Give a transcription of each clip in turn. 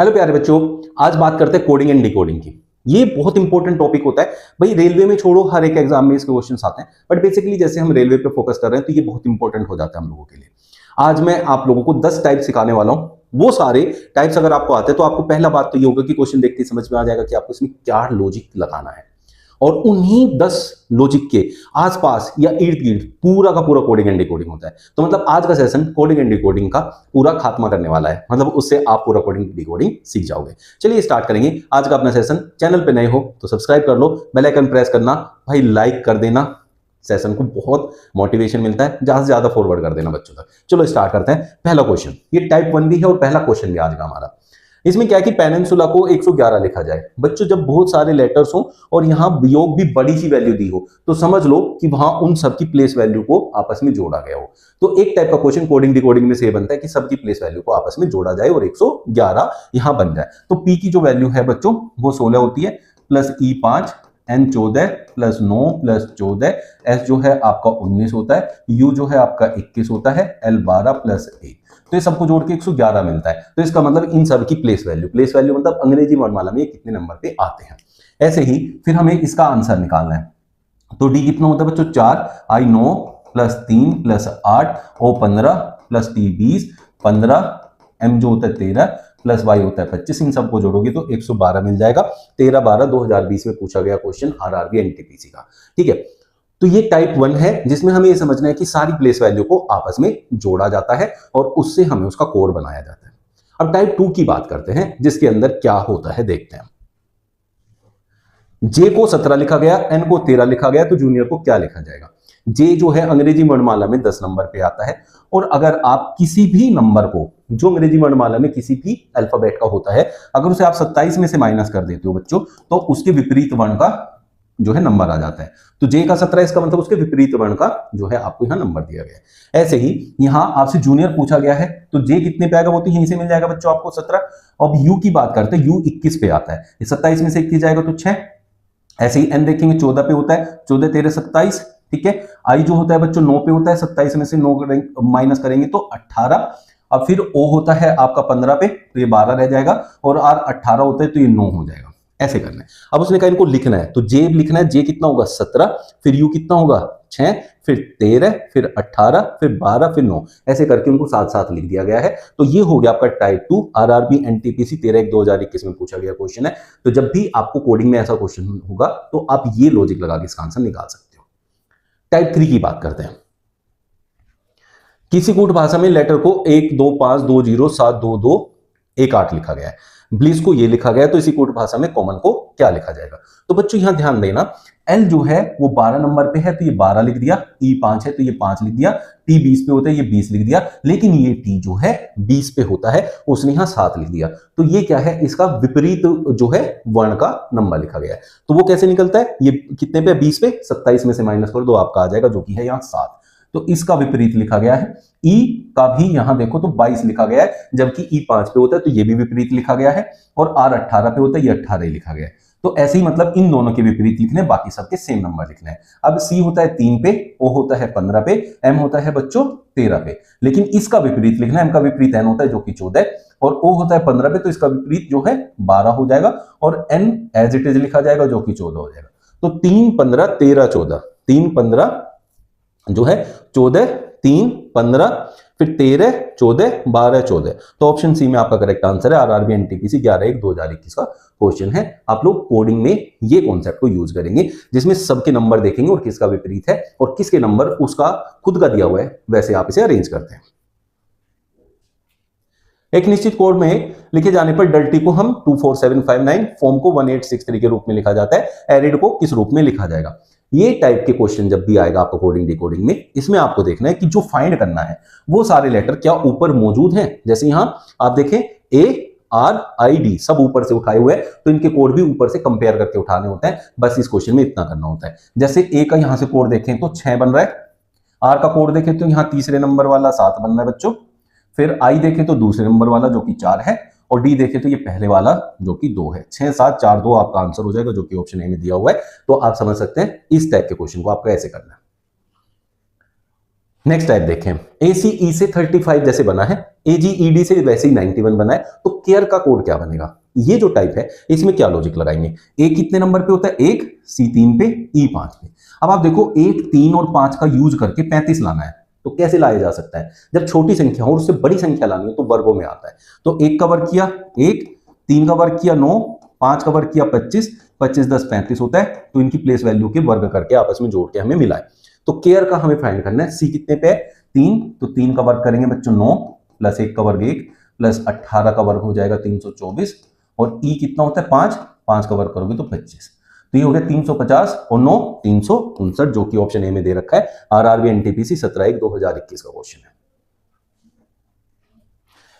Hello प्यारे बच्चों, आज बात करते हैं कोडिंग एंड डिकोडिंग की। ये बहुत इंपॉर्टेंट टॉपिक होता है भाई। रेलवे में छोड़ो, हर एक एग्जाम में इसके क्वेश्चंस आते हैं, बट बेसिकली जैसे हम रेलवे पे फोकस कर रहे हैं तो ये बहुत इंपॉर्टेंट हो जाता है हम लोगों के लिए। आज मैं आप लोगों को 10 टाइप सिखाने वाला हूं। वो सारे टाइप्स अगर आपको आते हैं तो आपको पहला बात तो ये होगा कि क्वेश्चन देखते ही समझ में आ जाएगा कि आपको इसमें क्या लॉजिक लगाना है, और उन्हीं 10 लॉजिक के आसपास या इर्द गिर्द पूरा का पूरा कोडिंग एंड डिकोडिंग होता है। तो मतलब आज का सेशन कोडिंग एंड डिकोडिंग का पूरा खात्मा करने वाला है, मतलब उससे आप पूरा कोडिंग डिकोडिंग सीख जाओगे। चलिए स्टार्ट करेंगे आज का अपना सेशन। चैनल पे नए हो तो सब्सक्राइब कर लो, बेल आइकन प्रेस करना, भाई लाइक कर देना, सेशन को बहुत मोटिवेशन मिलता है, ज्यादा से ज्यादा फॉरवर्ड कर देना बच्चों तक। चलो स्टार्ट करते हैं। पहला क्वेश्चन, ये टाइप 1 भी है और पहला क्वेश्चन भी आज का हमारा। इसमें क्या है कि पेनिनसुला को 111 लिखा जाए। बच्चों जब बहुत सारे लेटर्स हो और यहां वियोग भी बड़ी सी वैल्यू दी हो तो समझ लो कि वहां उन सबकी प्लेस वैल्यू को आपस में जोड़ा गया हो। तो एक टाइप का क्वेश्चन कोडिंग डिकोडिंग में से ये बनता है कि सबकी प्लेस वैल्यू को आपस में जोड़ा जाए और 111 यहां बन जाए। तो पी की जो वैल्यू है बच्चों वो 16 होती है, plus E5, N 14 plus 9 plus 14, S जो है आपका 19 होता है, U जो है आपका 21 होता है, L 12 प्लस 1। तो ये सबको जोड़ के 111 मिलता है। तो इसका मतलब इन सब की प्लेस वैल्यू मतलब अंग्रेजी वर्णमाला में ये कितने नंबर पे आते हैं। ऐसे ही फिर हमें इसका आंसर निकालना है। तो डी कितना होता है बच्चों 4, I 9 plus 3 plus 8, O 15 plus T 20, 15, M जो होता है 13 प्लस Y होता है 25। इन सबको जोड़ोगे तो 112 मिल जाएगा। 13/12 2020 में पूछा गया क्वेश्चन RRB NTPC का। ठीक है, तो ये टाइप 1 है जिसमें हमें ये समझना है कि सारी प्लेस वैल्यू को आपस में जोड़ा जाता है और उससे हमें उसका कोड बनाया जाता है। अब टाइप 2 की बात करते हैं जिसके अंदर क्या होता है देखते हैं। जे को 17 लिखा गया, एन को 13 लिखा गया, तो जूनियर को क्या लिखा जाएगा। जे जो है अंग्रेजी वर्णमाला में 10 नंबर पे आता है, और अगर आप किसी भी नंबर को जो अंग्रेजी वर्णमाला में किसी भी अल्फाबेट का होता है, अगर उसे आप 27 में से माइनस कर देते हो बच्चों तो उसके विपरीत वर्ण का जो है नंबर आ जाता है। तो जे का 17, इसका मतलब उसके विपरीत वर्ण का जो है आपको यहां नंबर दिया गया है। ऐसे ही यहां आपसे जूनियर पूछा गया है तो जे कितने पे आएगा वो तो यहीं से मिल जाएगा बच्चों आपको 17। अब यू की बात करते हैं, यू 21 पे आता है, 27 में से 21 जाएगा तो 6। ऐसे ही एन देखेंगे 14 पे होता है, 14 13 27। ठीक है, आई जो होता है बच्चों 9 पे होता है, 27 में से 9 माइनस करेंगे तो 18। अब फिर ओ होता है आपका 15 पे तो ये 12 रह जाएगा, और आर 18 होता है तो ये 9 हो जाएगा। ऐसे करना है। अब उसने कहा इनको लिखना है तो जे लिखना है, जे कितना होगा 17, फिर यू कितना होगा 6, फिर 13, फिर 18, फिर 12, फिर 9, ऐसे करके उनको साथ साथ लिख दिया गया है। तो ये हो गया आपका टाइप 2 RRB NTPC 13/1/2021 में पूछा गया क्वेश्चन है। तो जब भी आपको कोडिंग में ऐसा क्वेश्चन होगा तो आप ये लॉजिक लगा के इसका आंसर निकाल सकते हो। टाइप 3 की बात करते हैं। किसी कूट भाषा में लेटर को 1 2 5 2 0 7 2 2 1 8 लिखा गया है, ब्लीस को ये लिखा गया है, तो इसी कूट भाषा में कॉमन को क्या लिखा जाएगा। तो बच्चों यहां ध्यान देना, एल जो है वो 12 नंबर पे है तो ये 12 लिख दिया, ई 5 है तो ये 5 लिख दिया, टी 20 पे होता है ये 20 लिख दिया, लेकिन ये टी जो है 20 पे होता है उसने यहां 7 लिख दिया। तो ये क्या है, इसका विपरीत जो है वर्ण का नंबर लिखा गया है। तो वो कैसे निकलता है, ये कितने पे 20 पे, 27 में से माइनस कर दो आपका आ जाएगा जो कि है यहां 7। तो इसका विपरीत लिखा गया है। ई का भी यहां देखो तो 22 लिखा गया है, जबकि ई 5 पे होता है तो ये भी विपरीत लिखा गया है, और आर 18 पे होता है ये 18 ही लिखा गया है। तो ऐसे ही मतलब इन दोनों के विपरीत लिखने, बाकी सबके सेम नंबर लिखने हैं। अब सी होता है 3 पे, ओ होता है 15 पे, एम होता है बच्चों 13 पे, लेकिन इसका विपरीत लिखना है। एम का विपरीत एन होता है जो कि 14, और ओ होता है 15 पे तो इसका विपरीत जो है 12 हो जाएगा, और एन एज इट इज लिखा जाएगा जो कि 14 हो जाएगा। तो 3 15 13 14, 3 15 जो है 14, 3 15, फिर 13 14 12 14। तो ऑप्शन सी में आपका करेक्ट आंसर है। RRB NTPC 11/1/2021 का क्वेश्चन है। आप लोग कोडिंग में ये कॉन्सेप्ट को यूज करेंगे जिसमें सबके नंबर देखेंगे और किसका विपरीत है और किसके नंबर उसका खुद का दिया हुआ है, वैसे आप इसे अरेंज करते हैं। एक निश्चित कोड में लिखे जाने पर डल्टी को हम 24759, फॉर्म को 1863 के रूप में लिखा जाता है, एरिड को किस रूप में लिखा जाएगा। ये टाइप के क्वेश्चन जब भी आएगा आपको कोडिंग डिकोडिंग में, इसमें आपको देखना है कि जो फाइंड करना है वो सारे लेटर क्या ऊपर मौजूद हैं। जैसे यहां आप देखें ARID सब ऊपर से उठाए हुए हैं, तो इनके कोड भी ऊपर से कंपेयर करके उठाने होते हैं। बस इस क्वेश्चन में इतना करना होता है। जैसे ए का यहां से कोड देखें तो 6 बन रहा है, आर का कोड देखें तो यहां तीसरे नंबर वाला 7 बन रहा है बच्चों, फिर आई देखें तो दूसरे नंबर वाला जो कि 4 है, और डी देखें तो ये पहले वाला जो कि 2 है। 6 7 4 2 आपका आंसर हो जाएगा जो कि ऑप्शन ए में दिया हुआ है। तो आप समझ सकते हैं इस टाइप के क्वेश्चन को आपको ऐसे करना है। नेक्स्ट टाइप देखें, ACE से 35 जैसे बना है, AGED से वैसे ही 91 बना है, तो केयर का कोड क्या बनेगा? ये जो टाइप है इसमें क्या लॉजिक लगाएंगे? ए कितने नंबर पे होता है? 1, C 3 पे, E 5 पे। अब आप देखो 1, 3 और 5 का यूज करके 35 लाना है, तो कैसे लाया जा सकता है? जब छोटी संख्या हो और उससे बड़ी संख्या लानी हो तो वर्गों में आता है। तो 1 का वर्ग किया 1, 3 का वर्ग किया 9, 5 का वर्ग किया 25, 25 10 35 होता है। तो इनकी प्लेस वैल्यू के वर्ग करके आपस में जोड़ के हमें मिला है। तो केयर का हमें फाइंड करना है। C कितने पे है? 3, तो 3 का वर्ग करेंगे बच्चों 9 प्लस 1 का वर्ग 1 प्लस 18 का वर्ग हो जाएगा 324, और E कितना होता है? 5, 5 का वर्ग करोगे तो 25। तो ये हो गया 350 और 9 359, जो कि ऑप्शन ए में दे रखा है। RRB NTPC 17/1/2021 का क्वेश्चन है।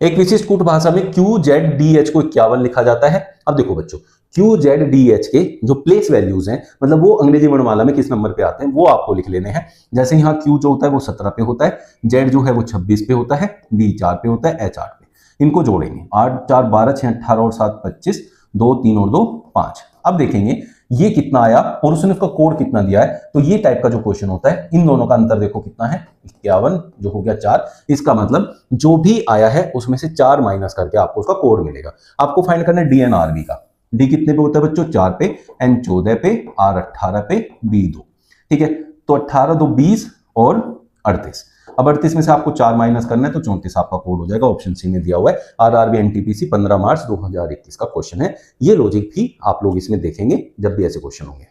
एक विशिष्ट कूट भाषा में QZDH को 51 लिखा जाता है। अब देखो बच्चों, QZDH के जो प्लेस वैल्यूज हैं, मतलब वो अंग्रेजी वर्णमाला में किस नंबर पे आते हैं वो आपको लिख लेने हैं। जैसे यहाँ Q जो होता है वो 17 पे होता है, Z जो है वो 26 पे होता है, D 4 पे होता है, H 8 पे। इनको जोड़ेंगे, 8 4 12 6 18 और 7 25, 2 3 और 2 5। अब देखेंगे ये कितना आया और उसने उसका कोड कितना दिया है। तो ये टाइप का जो क्वेश्चन होता है, इन दोनों का अंतर देखो कितना है? 51 जो हो गया 4। इसका मतलब जो भी आया है उसमें से 4 माइनस करके आपको उसका कोड मिलेगा। आपको फाइंड करना है DNRB का। D कितने पे होता है बच्चों? 4 पे, N 14 पे, R 18 पे, B 2। ठीक है, तो 18 2 20 और 38। अब 38 में से आपको 4 माइनस करना है तो 34 आपका कोड हो जाएगा। ऑप्शन सी में दिया हुआ है। RRB NTPC 15 मार्च 2021 का क्वेश्चन है। ये लॉजिक भी आप लोग इसमें देखेंगे जब भी ऐसे क्वेश्चन होंगे।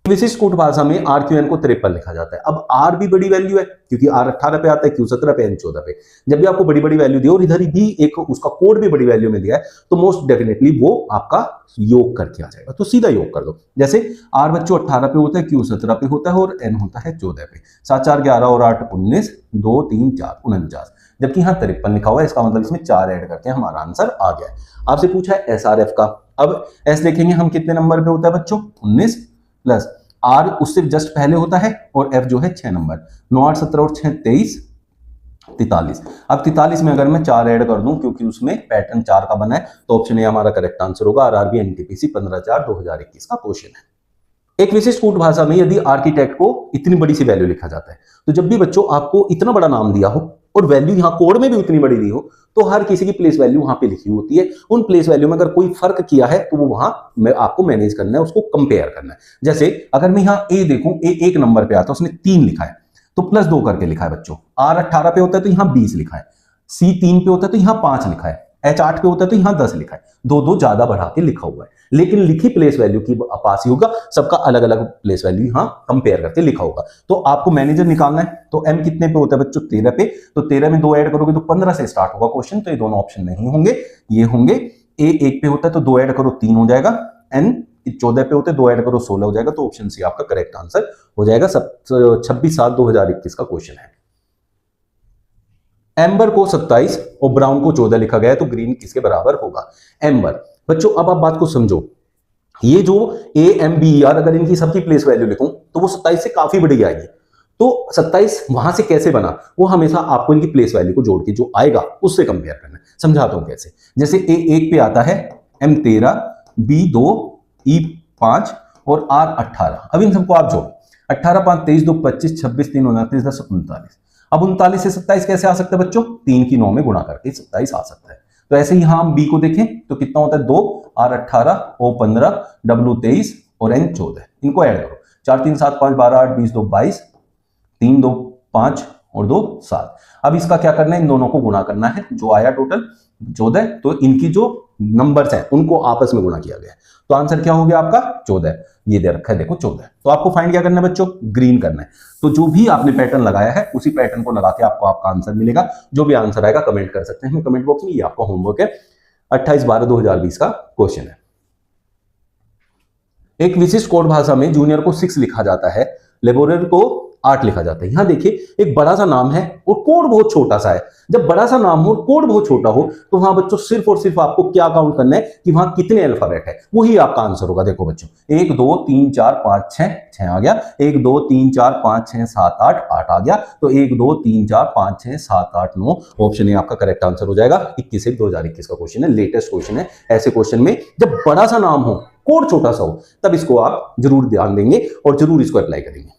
विशिष्ट कूट भाषा में RQN को 53 लिखा जाता है। अब R भी बड़ी वैल्यू है क्योंकि R 18 पे आता है, Q 17 पे, N 14 पे। जब भी आपको बड़ी बड़ी वैल्यू दी और इधर भी एक उसका कोड भी बड़ी वैल्यू में दिया है, तो मोस्ट डेफिनेटली वो आपका योग करके आ जाएगा। तो सीधा योग कर दो। जैसे R बच्चों 18 पे होता है, Q 17 पे होता है और N होता है 14 पे। 7 4 11 और 8 19, 2 3 4 49। जबकि यहाँ 53 लिखा हुआ है, इसका मतलब इसमें 4 ऐड करके हमारा आंसर आ गया है। आपसे पूछा है SRF का। अब S देखेंगे हम कितने नंबर पे होता है बच्चों? 19 प्लस R उससे जस्ट पहले होता है और F जो है 6 नंबर। 9 8 17 और 6 23, 43। अब 43 में अगर मैं 4 ऐड कर दूं क्योंकि उसमें पैटर्न 4 का बना है, तो ऑप्शन ए हमारा करेक्ट आंसर होगा। RRB NTPC 15/4/2021 का क्वेश्चन है। एक विशिष्ट कूट भाषा में यदि आर्किटेक्ट को इतनी बड़ी सी वैल्यू लिखा जाता है, तो जब भी बच्चों आपको इतना बड़ा नाम दिया हो और वैल्यू यहां कोड में भी उतनी बड़ी दी हो, तो हर किसी की प्लेस वैल्यू वहां पे लिखी होती है। उन प्लेस वैल्यू में अगर कोई फर्क किया है तो वो वहां आपको मैनेज करना है, उसको कंपेयर करना है। जैसे अगर मैं यहाँ A देखूं, A 1 नंबर पे आता है, उसने 3 लिखा है तो +2 करके लिखा है बच्चों। R 18 पे होता है तो यहाँ 20 लिखा है, C 3 पे होता है तो यहाँ 5 लिखा है, H 8 पे होता है तो यहाँ 10 लिखा है। 2 ज्यादा बढ़ा के लिखा हुआ है, लेकिन लिखी प्लेस वैल्यू की पास ही होगा। सबका अलग अलग प्लेस वैल्यू यहाँ कंपेयर करके लिखा होगा। तो आपको मैनेजर निकालना है। तो M कितने पे होता है बच्चों? 13 पे। तो 13 में 2 ऐड करोगे तो 15 से स्टार्ट होगा क्वेश्चन। तो ये दोनों ऑप्शन नहीं होंगे, ये होंगे। A 1 पे होता है तो 2 ऐड करो 3 हो जाएगा। N 14 पे होते 2 ऐड करो 16 हो जाएगा। तो ऑप्शन सी आपका करेक्ट आंसर हो जाएगा। 26/7/2021 का क्वेश्चन है। एम्बर को 27 और ब्राउन को 14 लिखा गया है, तो ग्रीन किसके बराबर होगा? एम्बर। बच्चों अब आप बात को समझो, ये जो AMBER अगर इनकी सबकी प्लेस वैल्यू लिखूं तो वो 27 से काफी बड़ी आएगी। तो 27 वहां से कैसे बना, वो हमेशा आपको इनकी प्लेस वैल्यू को जोड़ के जो आएगा उससे कंपेयर करना है। समझाता हूं कैसे। जैसे A 1 पे आता है M 13, B 2, E 5 और R 18। अब इन सबको आप जोड़, 18 5 23 2 25 26 3 29 10 39। अब 39 से 27 कैसे आ सकता है बच्चों? 3 की 9 में गुणा करके 27 आ सकता है। तो ऐसे ही हम B को देखें तो कितना होता है? 2, R 18, O 15, W 23 और N 14। इनको ऐड करो, 4 3 7 5 12 8 20 2 22, 3 2 5 और 2 7। अब इसका क्या करना है? इन दोनों को गुणा करना है। जो आया टोटल 14, तो इनकी जो नंबर्स हैं उनको आपस में गुणा किया गया है। तो आंसर क्या हो गया आपका? 14। ये दे रखा है देखो 14। तो आपको फाइंड क्या करना है बच्चों? ग्रीन करना है। तो जो भी आपने पैटर्न लगाया है उसी पैटर्न को लगा के आपको आपका आंसर मिलेगा। जो भी आंसर आएगा कमेंट कर सकते हैं कमेंट बॉक्स में। ये आपका होमवर्क है। 28/12/2020 का क्वेश्चन है। एक विशिष्ट कोड भाषा में जूनियर को 6 लिखा जाता है, लेबोरर को 8 लिखा जाता है। यहां देखिए एक बड़ा सा नाम है और कोड बहुत छोटा सा है। जब बड़ा सा नाम हो, कोड बहुत छोटा हो, तो वहां बच्चों सिर्फ और सिर्फ आपको क्या काउंट करना है कि वहां कितने अल्फाबेट है, वही आपका आंसर होगा। देखो बच्चों 1 2 3 4 5 6 आ गया। 1 2 3 4 5 6 7 8 8 आ गया। तो 1 2 3 4 5 6 7 8 9, ऑप्शन ए आपका करेक्ट आंसर हो जाएगा। 21/1/2021 का क्वेश्चन है, लेटेस्ट क्वेश्चन है। ऐसे क्वेश्चन में जब बड़ा सा नाम हो, कोड छोटा सा हो, तब इसको आप जरूर ध्यान देंगे और जरूर इसको अप्लाई करेंगे।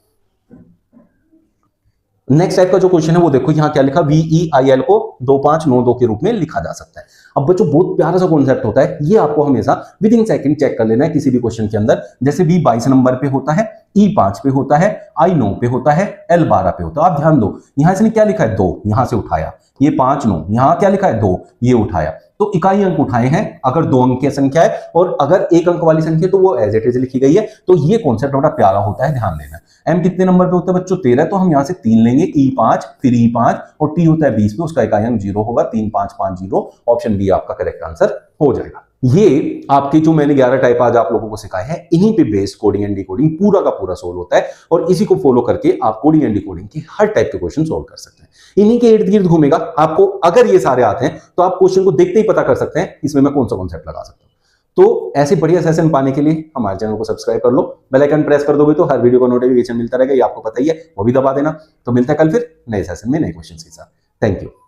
नेक्स्ट टाइप का जो क्वेश्चन है वो देखो यहाँ क्या लिखा, VEIL को 2592 के रूप में लिखा जा सकता है। अब बच्चों बहुत प्यारा सा कॉन्सेप्ट होता है, ये आपको हमेशा विद इन सेकंड चेक कर लेना है किसी भी क्वेश्चन के अंदर। जैसे V 22 नंबर पे होता है, E 5 पे होता है, I 9 पे होता है, L 12 पे होता है। आप ध्यान दो, यहां इसने क्या लिखा है 2, यहां से उठाया, ये 5 9, यहां क्या लिखा है 2, ये उठाया, तो इकाई अंक उठाए हैं। अगर 2 अंक की संख्या है और अगर 1 अंक वाली संख्या तो वो एज इट इज लिखी गई है। तो ये कॉन्सेप्ट बड़ा प्यारा होता है, ध्यान देना। M कितने नंबर पे होता है बच्चों 13, तो हम यहां से 3 लेंगे, E 5 फिर E 5 और T होता है 20 पे, उसका इकाई अंक 0 होगा, 3550। ऑप्शन बी आपका करेक्ट आंसर हो जाएगा। ये आपके जो मैंने 11 टाइप आज आप लोगों को सिखाए हैं, इन्हीं पे बेस्ड कोडिंग एंड डिकोडिंग पूरा का पूरा सोल्व होता है और इसी को फॉलो करके आप कोडिंग एंड डिकोडिंग की हर टाइप के क्वेश्चन सोल्व कर सकते हैं। इन्हीं के इर्द गिर्द घूमेगा। आपको अगर ये सारे आते हैं तो आप क्वेश्चन को देखते ही पता कर सकते हैं इसमें मैं कौन सा कॉन्सेप्ट लगा सकता हूं। तो ऐसे बढ़िया सेशन पाने के लिए हमारे चैनल को सब्सक्राइब कर लो, बेल आइकन प्रेस कर दोगे तो हर वीडियो का नोटिफिकेशन मिलता रहेगा, ये आपको पता ही है, वो भी दबा देना। तो मिलता है कल फिर नए सेशन में नए क्वेश्चन के साथ। Thank you.